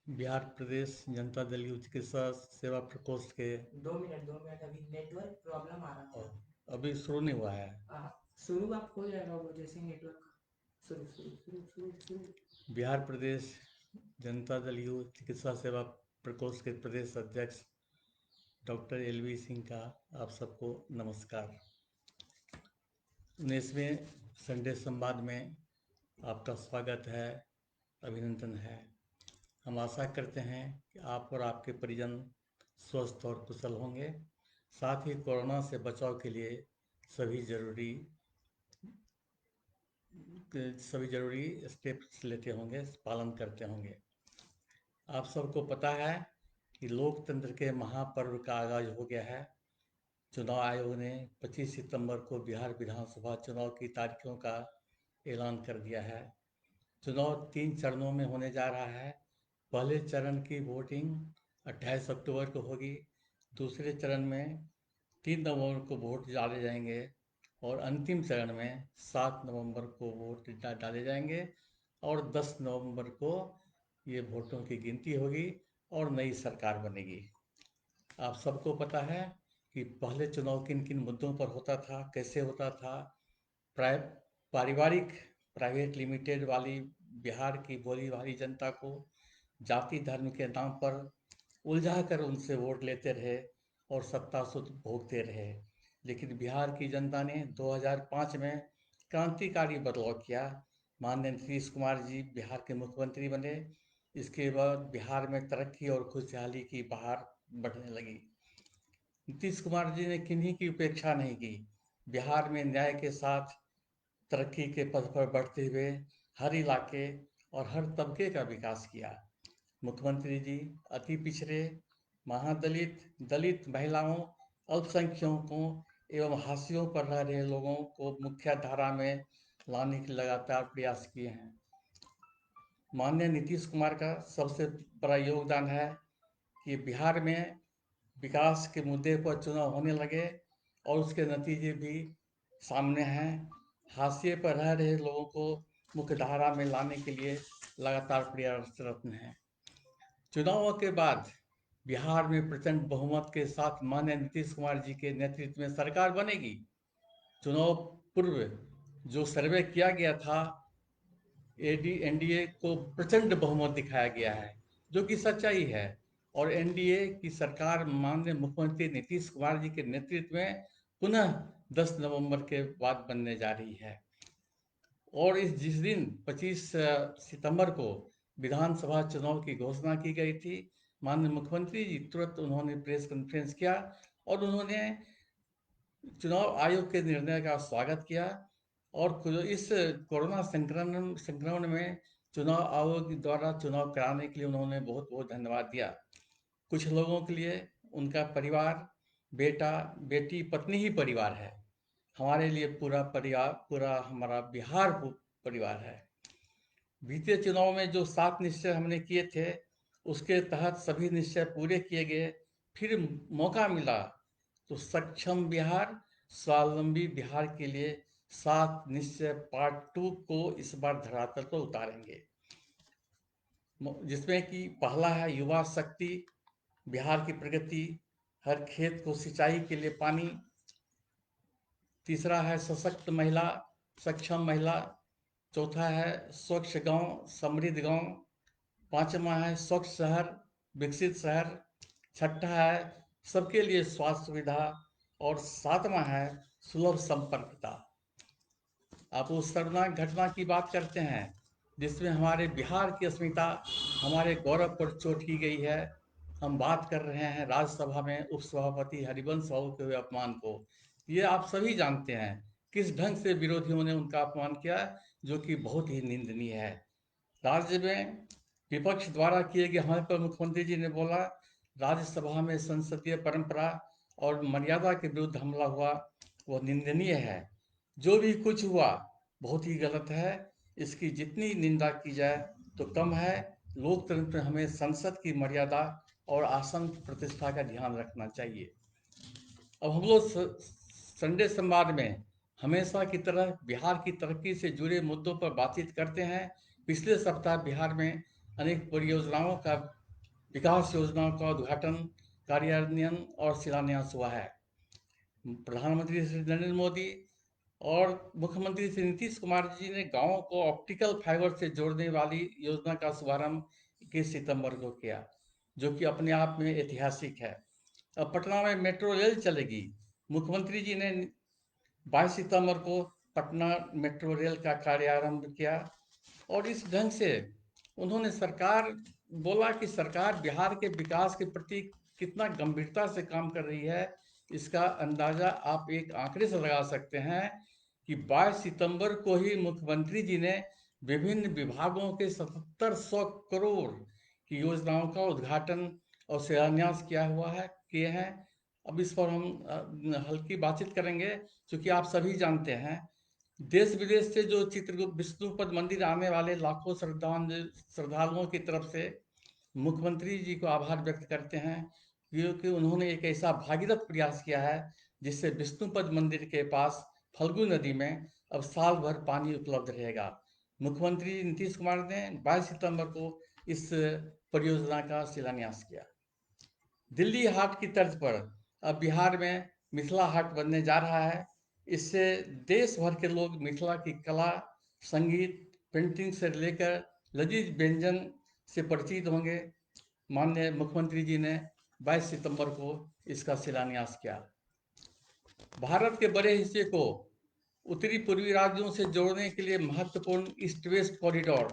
बिहार प्रदेश जनता दल युवा चिकित्सा सेवा प्रकोष्ठ के 2 मिनट अभी नेटवर्क प्रॉब्लम आ रहा था। अभी शुरू नहीं हुआ है। शुरू आप हो जाएगा वो जैसे नेटवर्क शुरू शुरू शुरू शुरू शुरू। बिहार प्रदेश जनता दल युवा चिकित्सा सेवा प्रकोष्ठ के प्रदेश अध्यक्ष डॉक्टर एलवी सिंह का आप सबको नमस्कार। 19वें संडे संवाद में आपका स्वागत है, अभिनंदन है। हम आशा करते हैं कि आप और आपके परिजन स्वस्थ और कुशल होंगे। साथ ही कोरोना से बचाव के लिए सभी जरूरी स्टेप्स लेते होंगे, पालन करते होंगे। आप सबको पता है कि लोकतंत्र के महापर्व का आगाज हो गया है। चुनाव आयोग ने 25 सितंबर को बिहार विधानसभा चुनाव की तारीखों का ऐलान कर दिया है। चुनाव 3 चरणों में होने जा रहा है। पहले चरण की वोटिंग 28 अक्टूबर को होगी। दूसरे चरण में 3 नवंबर को वोट डाले जाएंगे और अंतिम चरण में 7 नवंबर को वोट डाले जाएंगे और 10 नवंबर को ये वोटों की गिनती होगी और नई सरकार बनेगी। आप सबको पता है कि पहले चुनाव किन किन मुद्दों पर होता था, कैसे होता था। प्राय पारिवारिक प्राइवेट लिमिटेड वाली बिहार की भोली भाली जनता को जाति धर्म के नाम पर उलझा कर उनसे वोट लेते रहे और सत्ता सुख भोगते रहे। लेकिन बिहार की जनता ने 2005 में क्रांतिकारी बदलाव किया। माननीय नीतीश कुमार जी बिहार के मुख्यमंत्री बने। इसके बाद बिहार में तरक्की और खुशहाली की बहार बढ़ने लगी। नीतीश कुमार जी ने किन्हीं की उपेक्षा नहीं की। बिहार में न्याय के साथ तरक्की के पथ पर बढ़ते हुए हर इलाके और हर तबके का विकास किया। मुख्यमंत्री जी अति पिछड़े, महादलित, दलित महिलाओं, अल्पसंख्यकों एवं हाशियों पर रह रहे लोगों को मुख्य धारा में लाने के लगातार प्रयास किए हैं। माननीय नीतीश कुमार का सबसे बड़ा योगदान है कि बिहार में विकास के मुद्दे पर चुनाव होने लगे और उसके नतीजे भी सामने हैं। हाशिए पर रह रहे लोगों को मुख्यधारा में लाने के लिए लगातार प्रयासरत हैं। चुनावों के बाद बिहार में प्रचंड बहुमत के साथ माननीय नीतीश कुमार जी के नेतृत्व में सरकार बनेगी। चुनाव पूर्व जो सर्वे किया गया था, एनडीए को प्रचंड बहुमत दिखाया गया है, जो कि सच्चाई है। और एनडीए की सरकार माननीय मुख्यमंत्री नीतीश कुमार जी के नेतृत्व में पुनः 10 नवंबर के बाद बनने जा रही है। और जिस दिन 25 सितंबर को विधानसभा चुनाव की घोषणा की गई थी, माननीय मुख्यमंत्री जी तुरंत उन्होंने प्रेस कॉन्फ्रेंस किया और उन्होंने चुनाव आयोग के निर्णय का स्वागत किया। और इस कोरोना संक्रमण में चुनाव आयोग द्वारा चुनाव कराने के लिए उन्होंने बहुत बहुत धन्यवाद दिया। कुछ लोगों के लिए उनका परिवार, बेटा बेटी पत्नी ही परिवार है। हमारे लिए पूरा परिवार, पूरा हमारा बिहार परिवार है। बीते चुनाव में जो 7 निश्चय हमने किए थे, उसके तहत सभी निश्चय पूरे किए गए। फिर मौका मिला तो सक्षम बिहार, स्वावलंबी बिहार के लिए 7 निश्चय पार्ट 2 को इस बार धरातल पर उतारेंगे, जिसमें कि पहला है युवा शक्ति, बिहार की प्रगति, हर खेत को सिंचाई के लिए पानी। तीसरा है सशक्त महिला, सक्षम महिला। चौथा है स्वच्छ गांव, समृद्ध गांव। पांचवा है स्वच्छ शहर, विकसित शहर। छठा है सबके लिए स्वास्थ्य सुविधा। और सातवां है सुलभ संपर्कता। आप उस शर्मनाक घटना की बात करते हैं जिसमें हमारे बिहार की अस्मिता, हमारे गौरव पर चोट की गई है। हम बात कर रहे हैं राज्यसभा में उपसभापति हरिवंश बाबू के हुए अपमान को। ये आप सभी जानते हैं किस ढंग से विरोधियों ने उनका अपमान किया, जो कि बहुत ही निंदनीय है। राज्य में विपक्ष द्वारा किए गए हमले पर मुख्यमंत्री जी ने बोला, राज्यसभा में संसदीय परंपरा और मर्यादा के विरुद्ध हमला हुआ, वो निंदनीय है। जो भी कुछ हुआ बहुत ही गलत है। इसकी जितनी निंदा की जाए तो कम है। लोकतंत्र में हमें संसद की मर्यादा और आसन प्रतिष्ठा का ध्यान रखना चाहिए। अब हम लोग संडे संवाद में हमेशा की तरह बिहार की तरक्की से जुड़े मुद्दों पर बातचीत करते हैं। पिछले सप्ताह बिहार में अनेक परियोजनाओं का विकास योजनाओं का उद्घाटन, कार्यान्वयन और शिलान्यास हुआ है। प्रधानमंत्री श्री नरेंद्र मोदी और मुख्यमंत्री श्री नीतीश कुमार जी ने गांवों को ऑप्टिकल फाइबर से जोड़ने वाली योजना का शुभारंभ 21 सितंबर को किया, जो कि अपने आप में ऐतिहासिक है। अब पटना में मेट्रो रेल चलेगी। मुख्यमंत्री जी ने 22 सितंबर को पटना मेट्रो रेल का कार्यारंभ किया और इस ढंग से उन्होंने सरकार बोला कि सरकार बिहार के विकास के प्रति कितना गंभीरता से काम कर रही है। इसका अंदाजा आप एक आंकड़े से लगा सकते हैं कि 22 सितंबर को ही मुख्यमंत्री जी ने विभिन्न विभागों के 7700 करोड़ की योजनाओं का उद्घाटन और शिलान्यास किए हैं। अब इस पर हम हल्की बातचीत करेंगे, क्योंकि आप सभी जानते हैं देश विदेश से जो चित्रकूट विष्णुपद मंदिर आने वाले लाखों श्रद्धालुओं की तरफ से मुख्यमंत्री जी को आभार व्यक्त करते हैं, क्योंकि उन्होंने एक ऐसा भागीरथ प्रयास किया है जिससे विष्णुपद मंदिर के पास फल्गु नदी में अब साल भर पानी उपलब्ध रहेगा। मुख्यमंत्री नीतीश कुमार ने 22 सितंबर को इस परियोजना का शिलान्यास किया। दिल्ली हाट की तर्ज पर अब बिहार में मिथिला हाट बनने जा रहा है। इससे देश भर के लोग मिथिला की कला, संगीत, पेंटिंग से लेकर लजीज व्यंजन से परिचित होंगे। माननीय मुख्यमंत्री जी ने 22 सितंबर को इसका शिलान्यास किया। भारत के बड़े हिस्से को उत्तरी पूर्वी राज्यों से जोड़ने के लिए महत्वपूर्ण ईस्ट वेस्ट कॉरिडोर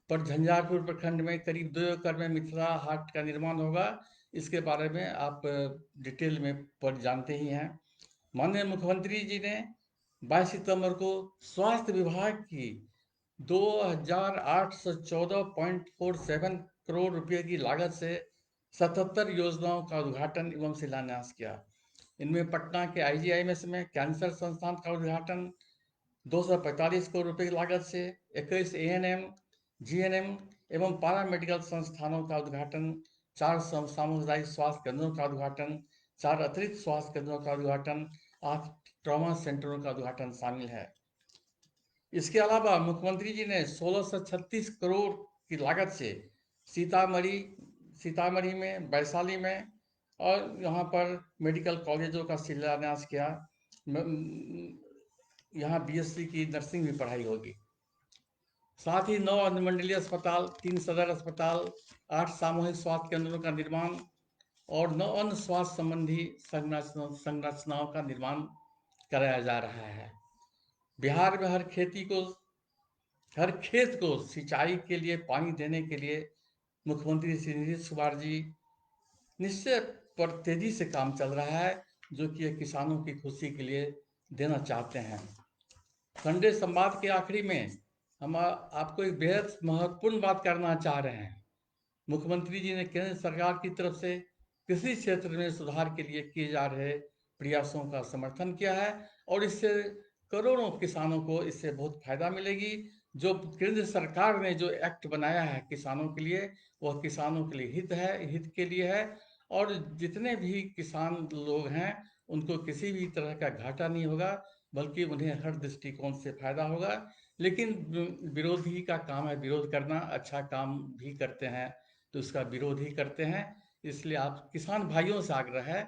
पर झंझारपुर प्रखंड में करीब 2 एकड़ में मिथिला हाट का निर्माण होगा। इसके बारे में आप डिटेल में पर जानते ही हैं। माननीय मुख्यमंत्री जी ने 22 सितंबर को स्वास्थ्य विभाग की 2814.47 करोड़ रुपए की लागत से 77 योजनाओं का उद्घाटन एवं शिलान्यास किया। इनमें पटना के आईजीआईएमएस में कैंसर संस्थान का उद्घाटन 245 करोड़ रुपए की लागत से, 21 एएनएम, जीएनएम एवं पारा मेडिकल संस्थानों का उद्घाटन, 4 सामुदायिक स्वास्थ्य केंद्रों का उद्घाटन, 4 अतिरिक्त स्वास्थ्य केंद्रों का उद्घाटन, 8 ट्रॉमा सेंटरों का उद्घाटन शामिल है। इसके अलावा मुख्यमंत्री जी ने 1636 करोड़ की लागत से सीतामढ़ी सीतामढ़ी में, वैशाली में और यहाँ पर मेडिकल कॉलेजों का शिलान्यास किया। यहाँ बीएससी की नर्सिंग भी पढ़ाई होगी। साथ ही 9 अनुमंडलीय अस्पताल, 3 सदर अस्पताल, 8 सामूहिक स्वास्थ्य केंद्रों का निर्माण और 9 अन्य स्वास्थ्य संबंधी संरचनाओं का निर्माण कराया जा रहा है। बिहार में हर खेत को सिंचाई के लिए पानी देने के लिए मुख्यमंत्री श्री नीतीश कुमार जी निश्चय पर तेजी से काम चल रहा है, जो कि किसानों की खुशी के लिए देना चाहते हैं। संडे संवाद के आखिरी में हम आपको एक बेहद महत्वपूर्ण बात करना चाह रहे हैं। मुख्यमंत्री जी ने केंद्र सरकार की तरफ से कृषि क्षेत्र में सुधार के लिए किए जा रहे प्रयासों का समर्थन किया है और इससे करोड़ों किसानों को इससे बहुत फायदा मिलेगी। जो केंद्र सरकार ने जो एक्ट बनाया है किसानों के लिए, वह किसानों के लिए हित के लिए है और जितने भी किसान लोग हैं उनको किसी भी तरह का घाटा नहीं होगा, बल्कि उन्हें हर दृष्टिकोण से फायदा होगा। लेकिन विरोधी का काम है विरोध करना, अच्छा काम भी करते हैं तो उसका विरोध ही करते हैं। इसलिए आप किसान भाइयों से आग्रह है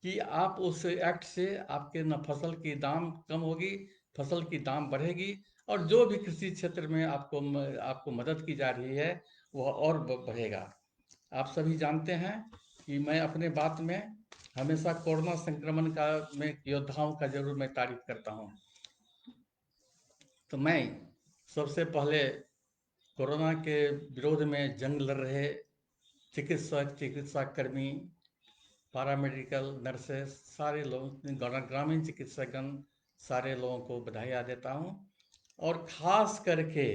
कि आप उस एक्ट से आपके न फसल की दाम कम होगी, फसल की दाम बढ़ेगी और जो भी कृषि क्षेत्र में आपको मदद की जा रही है वह और बढ़ेगा। आप सभी जानते हैं कि मैं अपने बात में हमेशा कोरोना संक्रमण का में योद्धाओं का जरूर मैं तारीफ करता हूँ। तो मैं सबसे पहले कोरोना के विरोध में जंग लड़ रहे चिकित्सक, चिकित्सा कर्मी, पैरामेडिकल नर्सेस, सारे लोग, ग्रामीण चिकित्सकगण, सारे लोगों को बधाई देता हूँ। और ख़ास करके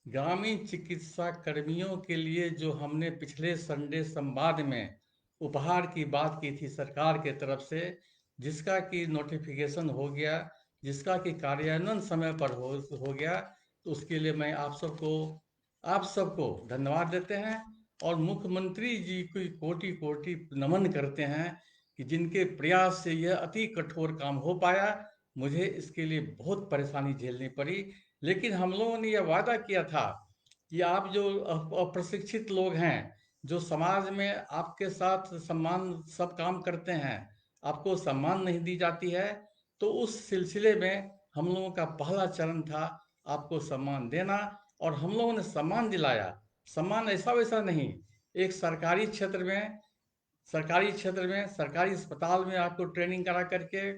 ग्रामीण चिकित्सा कर्मियों के लिए जो हमने पिछले संडे संवाद में उपहार की बात की थी सरकार के तरफ से, जिसका कि नोटिफिकेशन हो गया, जिसका कि कार्यान्वयन समय पर हो गया, तो उसके लिए मैं आप सबको धन्यवाद देते हैं और मुख्यमंत्री जी को कोटि कोटि नमन करते हैं कि जिनके प्रयास से यह अति कठोर काम हो पाया। मुझे इसके लिए बहुत परेशानी झेलनी पड़ी, लेकिन हम लोगों ने यह वादा किया था कि आप जो अप्रशिक्षित लोग हैं जो समाज में आपके साथ सम्मान सब काम करते हैं, आपको सम्मान नहीं दी जाती है, तो उस सिलसिले में हम लोगों का पहला चरण था आपको सम्मान देना, और हम लोगों ने सम्मान दिलाया। सम्मान ऐसा वैसा नहीं, एक सरकारी क्षेत्र में सरकारी अस्पताल में आपको ट्रेनिंग करा करके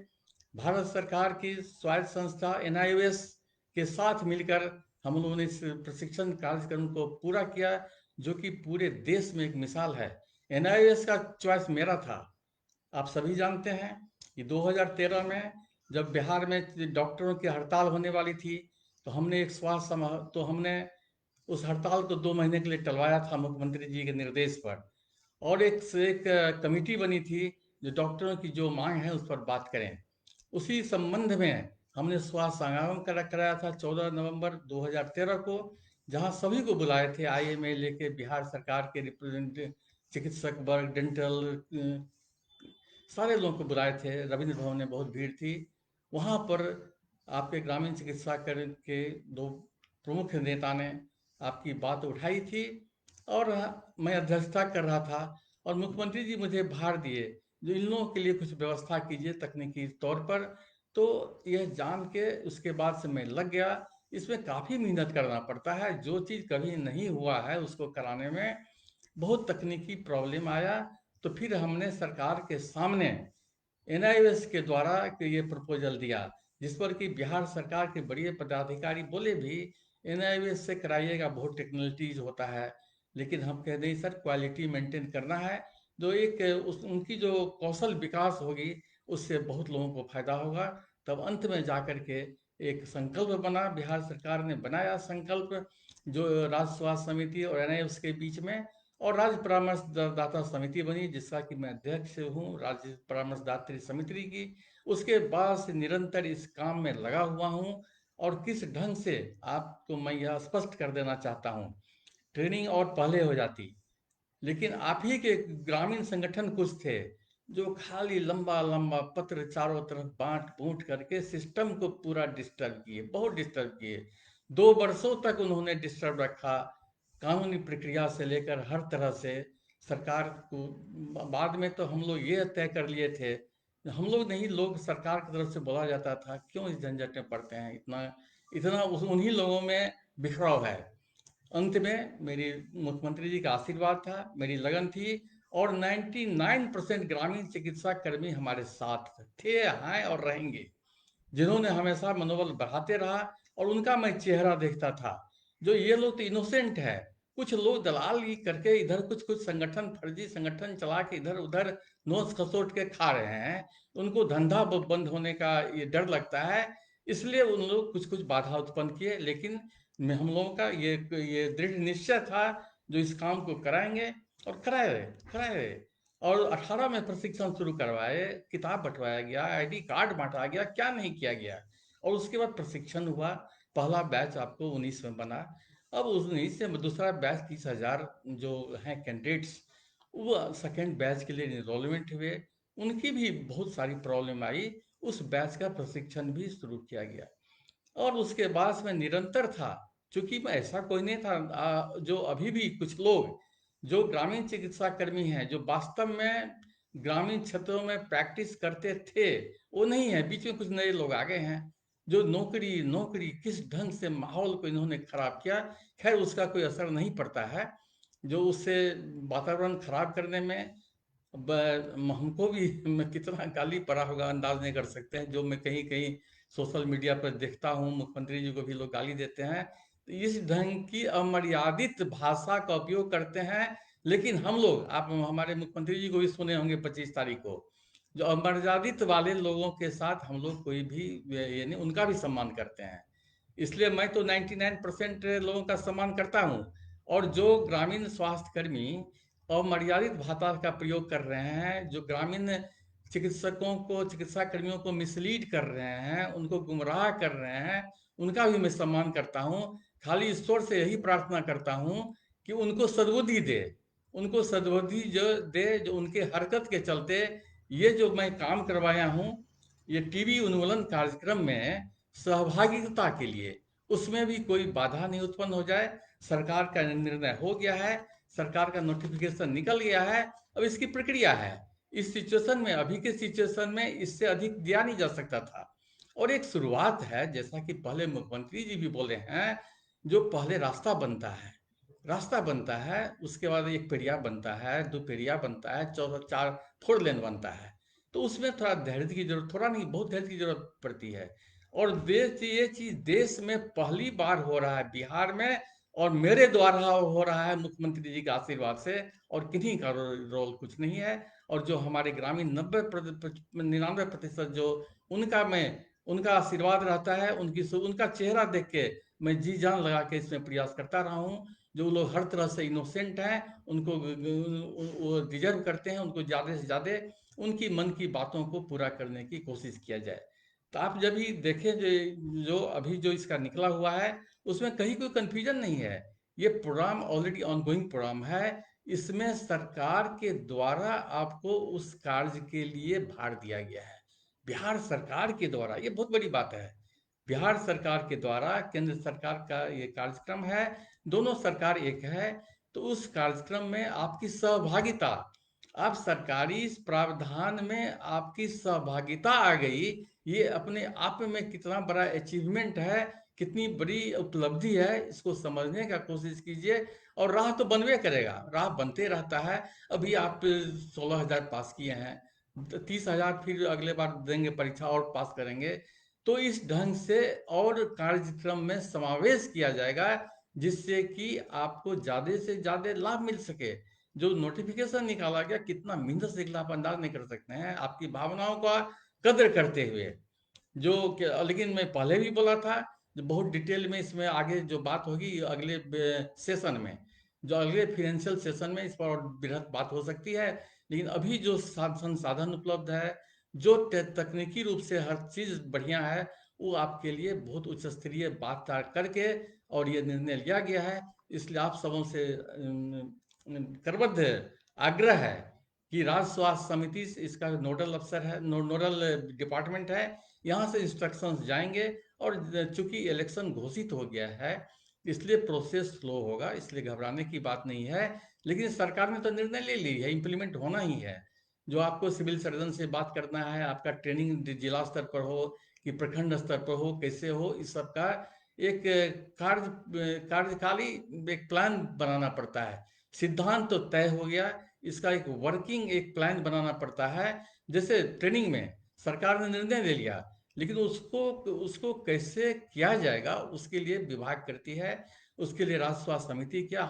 भारत सरकार की स्वायत्त संस्था एनआईओएस के साथ मिलकर हम लोगों ने इस प्रशिक्षण कार्यक्रम को पूरा किया, जो कि पूरे देश में एक मिसाल है। एनआईओएस का चॉइस मेरा था। आप सभी जानते हैं कि 2013 में जब बिहार में डॉक्टरों की हड़ताल होने वाली थी, तो हमने उस हड़ताल को 2 महीने के लिए टलवाया था मुख्यमंत्री जी के निर्देश पर। और एक कमेटी बनी थी जो डॉक्टरों की जो मांग है उस पर बात करें। उसी संबंध में हमने स्वास्थ्य संगम कराया था 14 नवंबर 2013 को, जहां सभी को बुलाए थे, आईएमए लेके बिहार सरकार के रिप्रेजेंटेटिव, चिकित्सक वर्ग, डेंटल, सारे लोगों को बुलाए थे। रविंद्र भवन में बहुत भीड़ थी। वहाँ पर आपके ग्रामीण चिकित्सा कर के दो प्रमुख नेता ने आपकी बात उठाई थी, और मैं अध्यक्षता कर रहा था, और मुख्यमंत्री जी मुझे भार दिए जो इन लोगों के लिए कुछ व्यवस्था कीजिए तकनीकी तौर पर। तो यह जान के उसके बाद से मैं लग गया। इसमें काफ़ी मेहनत करना पड़ता है, जो चीज़ कभी नहीं हुआ है उसको कराने में बहुत तकनीकी प्रॉब्लम आया। तो फिर हमने सरकार के सामने एनआईओएस के द्वारा ये प्रपोजल दिया, जिस पर कि बिहार सरकार के बड़े पदाधिकारी बोले भी एनआईओएस से कराइएगा, बहुत टेक्नोलॉजीज होता है। लेकिन हम कह दें सर, क्वालिटी मेंटेन करना है, जो एक उनकी जो कौशल विकास होगी उससे बहुत लोगों को फायदा होगा। तब अंत में जाकर के एक संकल्प बना, बिहार सरकार ने बनाया संकल्प, जो राज्य स्वास्थ्य समिति और एनआईओएस के बीच में, और राज्य परामर्शदाता समिति बनी, जिसका कि मैं अध्यक्ष हूँ राज्य परामर्शदात्री समिति की। उसके बाद से निरंतर इस काम में लगा हुआ हूँ। और किस ढंग से आपको मैं यह स्पष्ट कर देना चाहता हूँ, ट्रेनिंग और पहले हो जाती, लेकिन आप ही के ग्रामीण संगठन कुछ थे जो खाली लंबा लंबा पत्र चारों तरफ बांट बूंट करके सिस्टम को पूरा डिस्टर्ब किए, बहुत डिस्टर्ब किए। 2 वर्षों तक उन्होंने डिस्टर्ब रखा, कानूनी प्रक्रिया से लेकर हर तरह से सरकार को। बाद में तो हम लोग ये तय कर लिए थे, हम लोग नहीं, लोग सरकार की तरफ से बोला जाता था क्यों इस झंझट में पड़ते हैं, इतना इतना उन्हीं लोगों में बिखराव है। अंत में मेरी मुख्यमंत्री जी का आशीर्वाद था, मेरी लगन थी, और 99% ग्रामीण चिकित्सा कर्मी हमारे साथ थे, हैं और रहेंगे, जिन्होंने हमेशा मनोबल बढ़ाते रहा। और उनका मैं चेहरा देखता था, जो ये लोग तो इनोसेंट है, कुछ लोग दलाली करके इधर कुछ कुछ संगठन, फर्जी संगठन चला के इधर उधर नोच खसोट के खा रहे हैं, उनको धंधा बंद होने का ये डर लगता है, इसलिए उन लोग कुछ कुछ बाधा उत्पन्न किए। लेकिन हम लोगों का ये दृढ़ निश्चय था जो इस काम को कराएंगे, और कराए रहे। और 18 में प्रशिक्षण शुरू करवाए, किताब बंटवाया गया, आईडी कार्ड बांटा गया, क्या नहीं किया गया। और उसके बाद प्रशिक्षण हुआ, पहला बैच आपको 19 में बना। अब उस 19 से दूसरा बैच 30,000 जो हैं कैंडिडेट्स, वो सेकेंड बैच के लिए इनरोलमेंट हुए। उनकी भी बहुत सारी प्रॉब्लम आई, उस बैच का प्रशिक्षण भी शुरू किया गया। और उसके बाद मैं निरंतर था, क्योंकि मैं ऐसा कोई नहीं था। जो अभी भी कुछ लोग जो ग्रामीण चिकित्सा कर्मी हैं, जो वास्तव में ग्रामीण क्षेत्रों में प्रैक्टिस करते थे, वो नहीं है। बीच में कुछ नए लोग आ गए हैं, जो नौकरी नौकरी किस ढंग से माहौल को इन्होंने खराब किया। खैर, उसका कोई असर नहीं पड़ता है, जो उससे वातावरण खराब करने में हमको भी मैं कितना गाली पड़ा होगा अंदाज नहीं कर सकते हैं। जो मैं कहीं कहीं सोशल मीडिया पर देखता हूँ, मुख्यमंत्री जी को भी लोग गाली देते हैं, तो इस ढंग की अमर्यादित भाषा का उपयोग करते हैं। लेकिन हम लोग, आप हमारे मुख्यमंत्री जी को भी सुने होंगे 25 तारीख को, जो अमर्यादित वाले लोगों के साथ हम लोग कोई भी ये नहीं, उनका भी सम्मान करते हैं। इसलिए मैं तो 99% लोगों का सम्मान करता हूँ। और जो ग्रामीण स्वास्थ्य कर्मी अमर्यादित भाषा का प्रयोग कर रहे हैं, जो ग्रामीण चिकित्सकों को, चिकित्सा कर्मियों को मिसलीड कर रहे हैं, उनको गुमराह कर रहे हैं, उनका भी मैं सम्मान करता हूँ। खाली ईश्वर से यही प्रार्थना करता हूँ कि उनको सद्बुद्धि दे, उनको सद्बुद्धि जो दे, जो उनके हरकत के चलते ये जो मैं काम करवाया हूँ, ये टीबी उन्मूलन कार्यक्रम में सहभागिता के लिए, उसमें भी कोई बाधा नहीं उत्पन्न हो जाए। सरकार का निर्णय हो गया है, सरकार का नोटिफिकेशन निकल गया है, अब इसकी प्रक्रिया है। इस सिचुएशन में, अभी के सिचुएशन में इससे अधिक दिया नहीं जा सकता था। और एक शुरुआत है, जैसा कि पहले मुख्यमंत्री जी भी बोले हैं, जो पहले रास्ता बनता है, रास्ता बनता है, उसके बाद एक पेरिया बनता है, दो पेरिया बनता है, चौथा चार फोर लेन बनता है। तो उसमें थोड़ा धैर्य की जरूरत, थोड़ा नहीं बहुत धैर्य की जरूरत पड़ती है। और देश, ये चीज देश में पहली बार हो रहा है बिहार में, और मेरे द्वारा हो रहा है मुख्यमंत्री जी के आशीर्वाद से, और किन्हीं का रोल कुछ नहीं है। और जो हमारे ग्रामीण 99% जो उनका मैं उनका आशीर्वाद रहता है, उनका चेहरा देख के मैं जी जान लगा के इसमें प्रयास करता रहा हूँ। जो लोग हर तरह से इनोसेंट हैं, उनको वो डिजर्व करते हैं, उनको ज़्यादा से ज़्यादा उनकी मन की बातों को पूरा करने की कोशिश किया जाए। तो आप जब भी देखें, जो अभी जो इसका निकला हुआ है, उसमें कहीं कोई कंफ्यूजन नहीं है। ये प्रोग्राम ऑलरेडी ऑनगोइंग प्रोग्राम है। इसमें सरकार के द्वारा आपको उस कार्य के लिए भार दिया गया है, बिहार सरकार के द्वारा। ये बहुत बड़ी बात है। बिहार सरकार के द्वारा केंद्र सरकार का ये कार्यक्रम है, दोनों सरकार एक है। तो उस कार्यक्रम में आपकी सहभागिता, आप सरकारी इस प्रावधान में आपकी सहभागिता आ गई, ये अपने आप में कितना बड़ा अचीवमेंट है, कितनी बड़ी उपलब्धि है, इसको समझने का कोशिश कीजिए। और राह तो बनवे करेगा, राह बनते रहता है। अभी आप 16,000 पास किए हैं, 30,000 फिर अगले बार देंगे परीक्षा और पास करेंगे। तो इस ढंग से और कार्यक्रम में समावेश किया जाएगा, जिससे कि आपको ज़्यादा से ज़्यादा लाभ मिल सके। जो नोटिफिकेशन निकाला गया, कितना मेहनत से आप अंदाज नहीं कर सकते हैं, आपकी भावनाओं का कद्र करते हुए। लेकिन मैं पहले भी बोला था, जो बहुत डिटेल में इसमें आगे जो बात होगी अगले सेशन में, जो अगले फिनेंशियल सेशन में इस पर और बृहद बात हो सकती है। लेकिन अभी जो संसाधन उपलब्ध है, जो तकनीकी रूप से हर चीज़ बढ़िया है, वो आपके लिए बहुत उच्च स्तरीय बात करके और ये निर्णय लिया गया है। इसलिए आप सबों से करबद्ध आग्रह है कि राज्य स्वास्थ्य समिति इसका नोडल अफसर है, नोडल डिपार्टमेंट है, यहाँ से इंस्ट्रक्शंस जाएंगे। और चूंकि इलेक्शन घोषित हो गया है, इसलिए प्रोसेस स्लो होगा, इसलिए घबराने की बात नहीं है। लेकिन सरकार ने तो निर्णय ले ली है, इम्प्लीमेंट होना ही है। जो आपको सिविल सर्जन से बात करना है, आपका ट्रेनिंग जिला स्तर पर हो कि प्रखंड स्तर पर हो, कैसे हो, इस सब का एक कार्यकाली एक प्लान बनाना पड़ता है। सिद्धांत तो तय हो गया, इसका एक वर्किंग एक प्लान बनाना पड़ता है। जैसे ट्रेनिंग में सरकार ने निर्णय ले लिया, लेकिन उसको उसको कैसे किया जाएगा, उसके लिए विभाग करती है। उसके लिए राष्ट्र स्वास्थ्य समिति किया,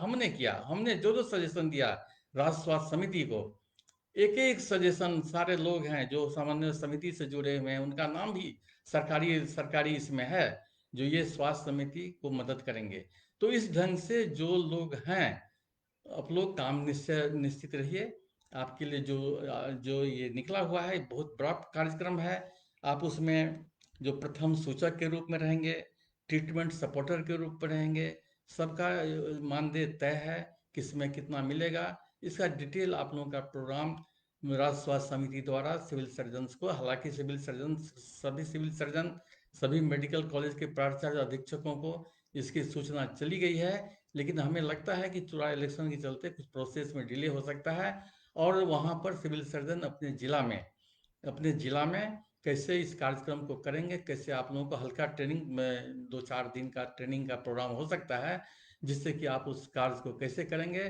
हमने जो जो सजेशन दिया राष्ट्र स्वास्थ्य समिति को, एक एक सजेशन, सारे लोग हैं जो समन्वय समिति से जुड़े हुए हैं, उनका नाम भी सरकारी सरकारी इसमें है, जो ये स्वास्थ्य समिति को मदद करेंगे। तो इस ढंग से जो लोग हैं, आप लोग काम निश्चय निश्चित रहिए। आपके लिए जो जो ये निकला हुआ है बहुत बड़ा कार्यक्रम है। आप उसमें जो प्रथम सूचक के रूप में रहेंगे, ट्रीटमेंट सपोर्टर के रूप में रहेंगे, सबका मानदेय तय है, किसमें कितना मिलेगा, इसका डिटेल आप लोगों का प्रोग्राम राज्य स्वास्थ्य समिति द्वारा सिविल सर्जन्स को, हालांकि सभी सिविल सर्जन, सभी मेडिकल कॉलेज के प्राचार्य अधीक्षकों को इसकी सूचना चली गई है। लेकिन हमें लगता है कि चुनाव इलेक्शन के चलते कुछ प्रोसेस में डिले हो सकता है, और वहाँ पर सिविल सर्जन अपने ज़िला में कैसे इस कार्यक्रम को करेंगे, कैसे आप लोगों को हल्का ट्रेनिंग में 2-4 दिन का ट्रेनिंग का प्रोग्राम हो सकता है, जिससे कि आप उस कार्य को कैसे करेंगे।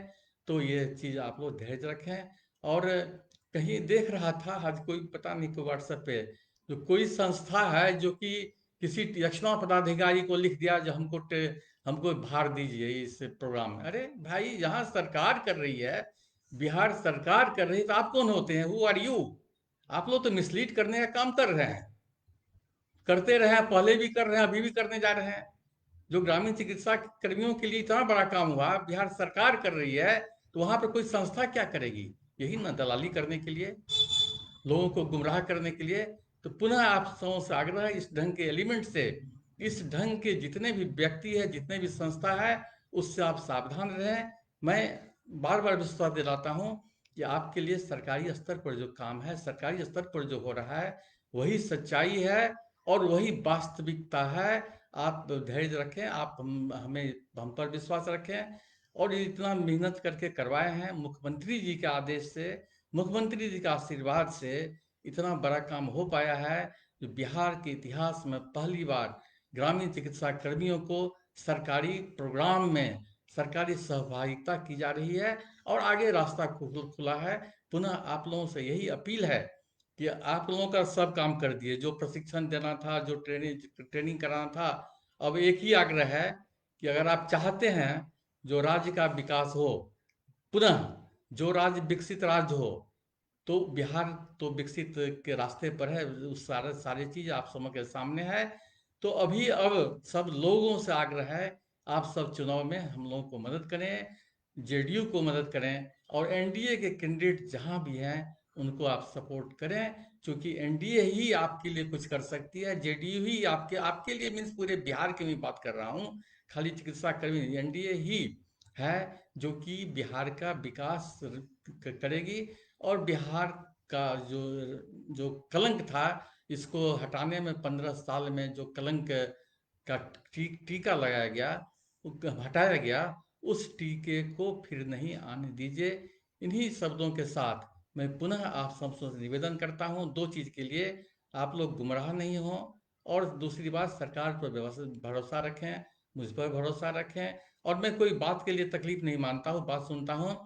तो ये चीज़ आप लोग धैर्य रखें। और कहीं देख रहा था आज, कोई पता नहीं कोई व्हाट्सएप पे, जो कोई संस्था है जो कि किसी रक्षणा पदाधिकारी को लिख दिया जो हमको भार दीजिए इस प्रोग्राम में। अरे भाई, यहाँ सरकार कर रही है, बिहार सरकार कर रही है, तो आप कौन होते हैं? Who are you? आप लोग तो मिसलीड करने का काम कर रहे हैं, करते रहे हैं, पहले भी कर रहे हैं, अभी भी करने जा रहे हैं। जो ग्रामीण चिकित्सा कर्मियों के लिए इतना बड़ा काम हुआ, बिहार सरकार कर रही है, तो वहां पर कोई संस्था क्या करेगी? यही ना, दलाली करने के लिए, लोगों को गुमराह करने के लिए। तो पुनः आप सबों से आग्रह है, इस ढंग के एलिमेंट से, इस ढंग के जितने भी व्यक्ति है, जितने भी संस्था है, उससे आप सावधान रहें। मैं बार बार विश्वास दिलाता हूँ कि आपके लिए सरकारी स्तर पर जो काम है, सरकारी स्तर पर जो हो रहा है, वही सच्चाई है और वही वास्तविकता है। आप धैर्य रखें, आप हम पर विश्वास रखें। और ये इतना मेहनत करके करवाए हैं मुख्यमंत्री जी के आदेश से, मुख्यमंत्री जी के आशीर्वाद से इतना बड़ा काम हो पाया है। जो बिहार के इतिहास में पहली बार ग्रामीण चिकित्सा कर्मियों को सरकारी प्रोग्राम में सरकारी सहभागिता की जा रही है और आगे रास्ता खुला है। पुनः आप लोगों से यही अपील है कि आप लोगों का सब काम कर दिए, जो प्रशिक्षण देना था, जो ट्रेनिंग कराना था। अब एक ही आग्रह है कि अगर आप चाहते हैं जो राज्य का विकास हो, पुनः जो राज्य विकसित राज्य हो, तो बिहार तो विकसित के रास्ते पर है। उस सारे सारी चीज आप सबके सामने है। तो अभी अब सब लोगों से आग्रह है, आप सब चुनाव में हम लोगों को मदद करें, जेडीयू को मदद करें, और एनडीए के कैंडिडेट जहां भी हैं उनको आप सपोर्ट करें, क्योंकि एनडीए ही आपके लिए कुछ कर सकती है। जेडीयू ही आपके आपके लिए मीन्स पूरे बिहार की मैं बात कर रहा हूँ, खाली चिकित्सा कर्मी, एनडीए ही है जो कि बिहार का विकास करेगी। और बिहार का जो जो कलंक था, इसको हटाने में 15 साल में जो कलंक का टीका लगाया गया, हटाया गया, उस टीके को फिर नहीं आने दीजिए। इन्हीं शब्दों के साथ मैं पुनः आप सबसे निवेदन करता हूँ दो चीज़ के लिए: आप लोग गुमराह नहीं हो, और दूसरी बात, सरकार पर भरोसा रखें, मुझ पर भरोसा रखें। और मैं कोई बात के लिए तकलीफ नहीं मानता हूँ, बात सुनता हूँ,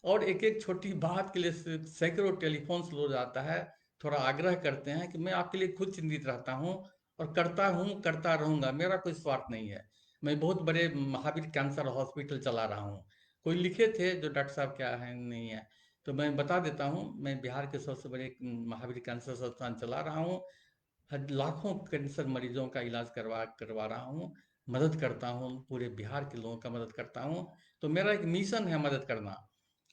और एक एक छोटी बात के लिए सैकड़ों टेलीफोन स्लो जाता है। थोड़ा आग्रह करते हैं कि मैं आपके लिए खुद चिंतित रहता हूँ और करता हूँ, करता रहूँगा, मेरा कोई स्वार्थ नहीं है। मैं बहुत बड़े महावीर कैंसर हॉस्पिटल चला रहा हूँ। कोई लिखे थे जो डॉक्टर साहब क्या है नहीं है, तो मैं बता देता हूँ, मैं बिहार के सबसे बड़े महावीर कैंसर संस्थान चला रहा हूँ। लाखों कैंसर मरीजों का इलाज करवा करवा रहा हूँ, मदद करता हूँ, पूरे बिहार के लोगों का मदद करता हूँ। तो मेरा एक मिशन है मदद करना,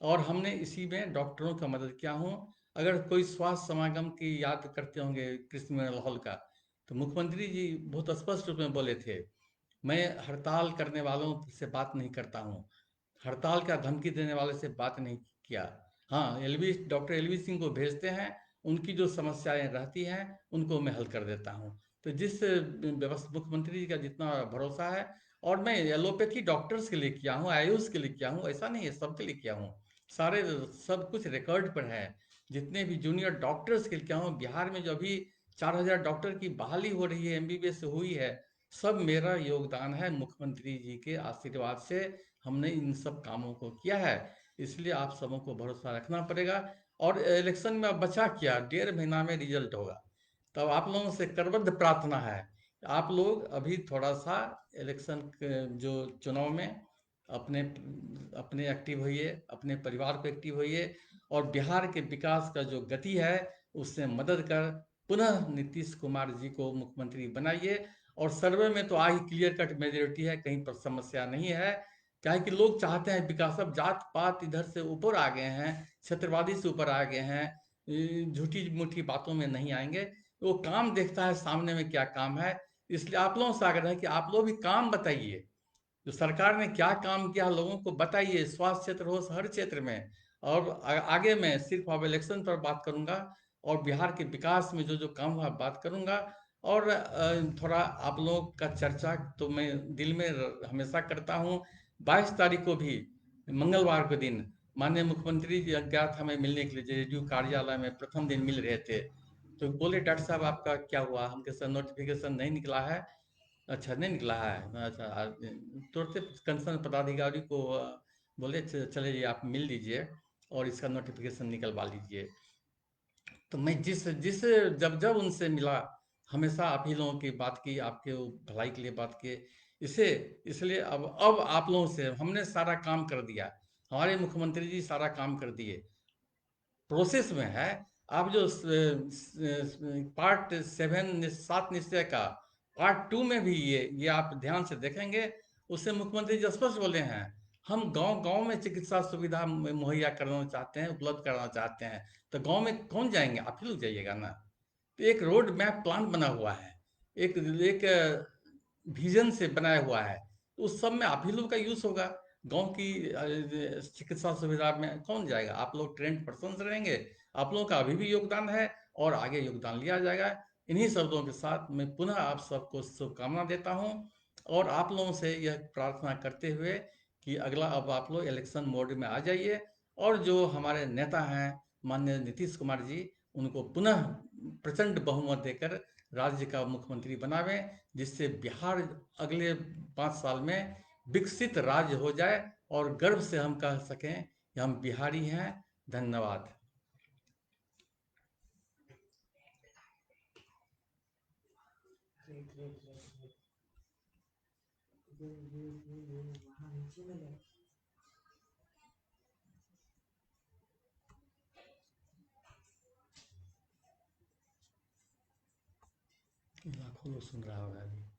और हमने इसी में डॉक्टरों का मदद किया हूँ। अगर कोई स्वास्थ्य समागम की याद करते होंगे कृष्ण मेहरा हॉल का, तो मुख्यमंत्री जी बहुत स्पष्ट रूप में बोले थे, मैं हड़ताल करने वालों से बात नहीं करता हूँ, हड़ताल का धमकी देने वाले से बात नहीं किया। हाँ, एलवी डॉक्टर एलवी सिंह को भेजते हैं, उनकी जो समस्याएं रहती हैं उनको मैं हल कर देता हूँ। तो जिस व्यवस्था मुख्यमंत्री जी का जितना भरोसा है, और मैं एलोपैथी डॉक्टर्स के लिए किया हूँ, आयुष के लिए किया हूँ, ऐसा नहीं है, सबके लिए किया हूँ। सारे सब कुछ रिकॉर्ड पर है। जितने भी जूनियर डॉक्टर्स के लिए किया हूँ, बिहार में जो अभी 4,000 डॉक्टर की बहाली हो रही है, एमबीबीएस हुई है, सब मेरा योगदान है। मुख्यमंत्री जी के आशीर्वाद से हमने इन सब कामों को किया है। इसलिए आप सबों को भरोसा रखना पड़ेगा। और इलेक्शन में अब बचा क्या, 1.5 महीना में रिजल्ट होगा। तब आप लोगों से करबद्ध प्रार्थना है, आप लोग अभी थोड़ा सा इलेक्शन जो चुनाव में अपने अपने एक्टिव होइए, अपने परिवार को एक्टिव होइए, और बिहार के विकास का जो गति है उससे मदद कर पुनः नीतीश कुमार जी को मुख्यमंत्री बनाइए। और सर्वे में तो आज क्लियर कट मेजोरिटी है, कहीं पर समस्या नहीं है। क्या है कि लोग चाहते हैं विकास। अब जात पात इधर से ऊपर आ गए हैं, क्षेत्रवादी से ऊपर आ गए हैं, झूठी मूठी बातों में नहीं आएंगे। वो काम देखता है सामने में क्या काम है। इसलिए आप लोगों से आग्रह है कि आप लोग भी काम बताइए, जो सरकार ने क्या काम किया लोगों को बताइए, स्वास्थ्य क्षेत्र हो, हर क्षेत्र में। और आगे मैं सिर्फ अब इलेक्शन पर बात करूंगा, और बिहार के विकास में जो जो काम हुआ बात करूंगा। और थोड़ा आप लोगों का चर्चा तो मैं दिल में हमेशा करता हूँ। 22 तारीख को भी, मंगलवार के दिन, माननीय मुख्यमंत्री जी गया था मैं मिलने के लिए, जेडीयू कार्यालय में प्रथम दिन मिल रहे थे। तो बोले, डॉक्टर साहब आपका क्या हुआ, हमके सर नोटिफिकेशन नहीं निकला है। अच्छा, नहीं निकला है, अच्छा। तुरंत कंसर्न पदाधिकारी को बोले, चले जी आप मिल लीजिए और इसका नोटिफिकेशन निकलवा लीजिए। तो मैं जिस जिस जब जब उनसे मिला, हमेशा आप ही लोगों की बात की, आपके भलाई के लिए बात की। इसे इसलिए अब आप लोगों से हमने सारा काम कर दिया, हमारे मुख्यमंत्री जी सारा काम कर दिए, प्रोसेस में है। आप जो पार्ट 7 7 निश्चय का पार्ट 2 में भी ये आप ध्यान से देखेंगे, उससे मुख्यमंत्री जी स्पष्ट बोले हैं, हम गांव गांव में चिकित्सा सुविधा मुहैया कराना चाहते हैं, उपलब्ध कराना चाहते हैं। तो गांव में कौन जाएंगे, आप ही लोग जाइएगा ना। तो एक रोड मैप प्लान बना हुआ है, एक एक विजन से बनाया हुआ है, तो उस सब में आप ही लोग का यूज होगा। गांव की चिकित्सा सुविधा में कौन जाएगा, आप लोग ट्रेंड पर्सन रहेंगे, आप लोगों का अभी भी योगदान है और आगे योगदान लिया जाएगा। इन्हीं शब्दों के साथ मैं पुनः आप सबको शुभकामना देता हूं, और आप लोगों से यह प्रार्थना करते हुए कि अगला अब आप लोग इलेक्शन मोड में आ जाइए और जो हमारे नेता हैं माननीय नीतीश कुमार जी, उनको पुनः प्रचंड बहुमत देकर राज्य का मुख्यमंत्री बनावें, जिससे बिहार अगले 5 साल में विकसित राज्य हो जाए और गर्व से हम कह सकें कि हम बिहारी हैं। धन्यवाद। Great great great great. ये वहाँ नीचे में ले। लाखों लोग सुन रहा होगा अभी।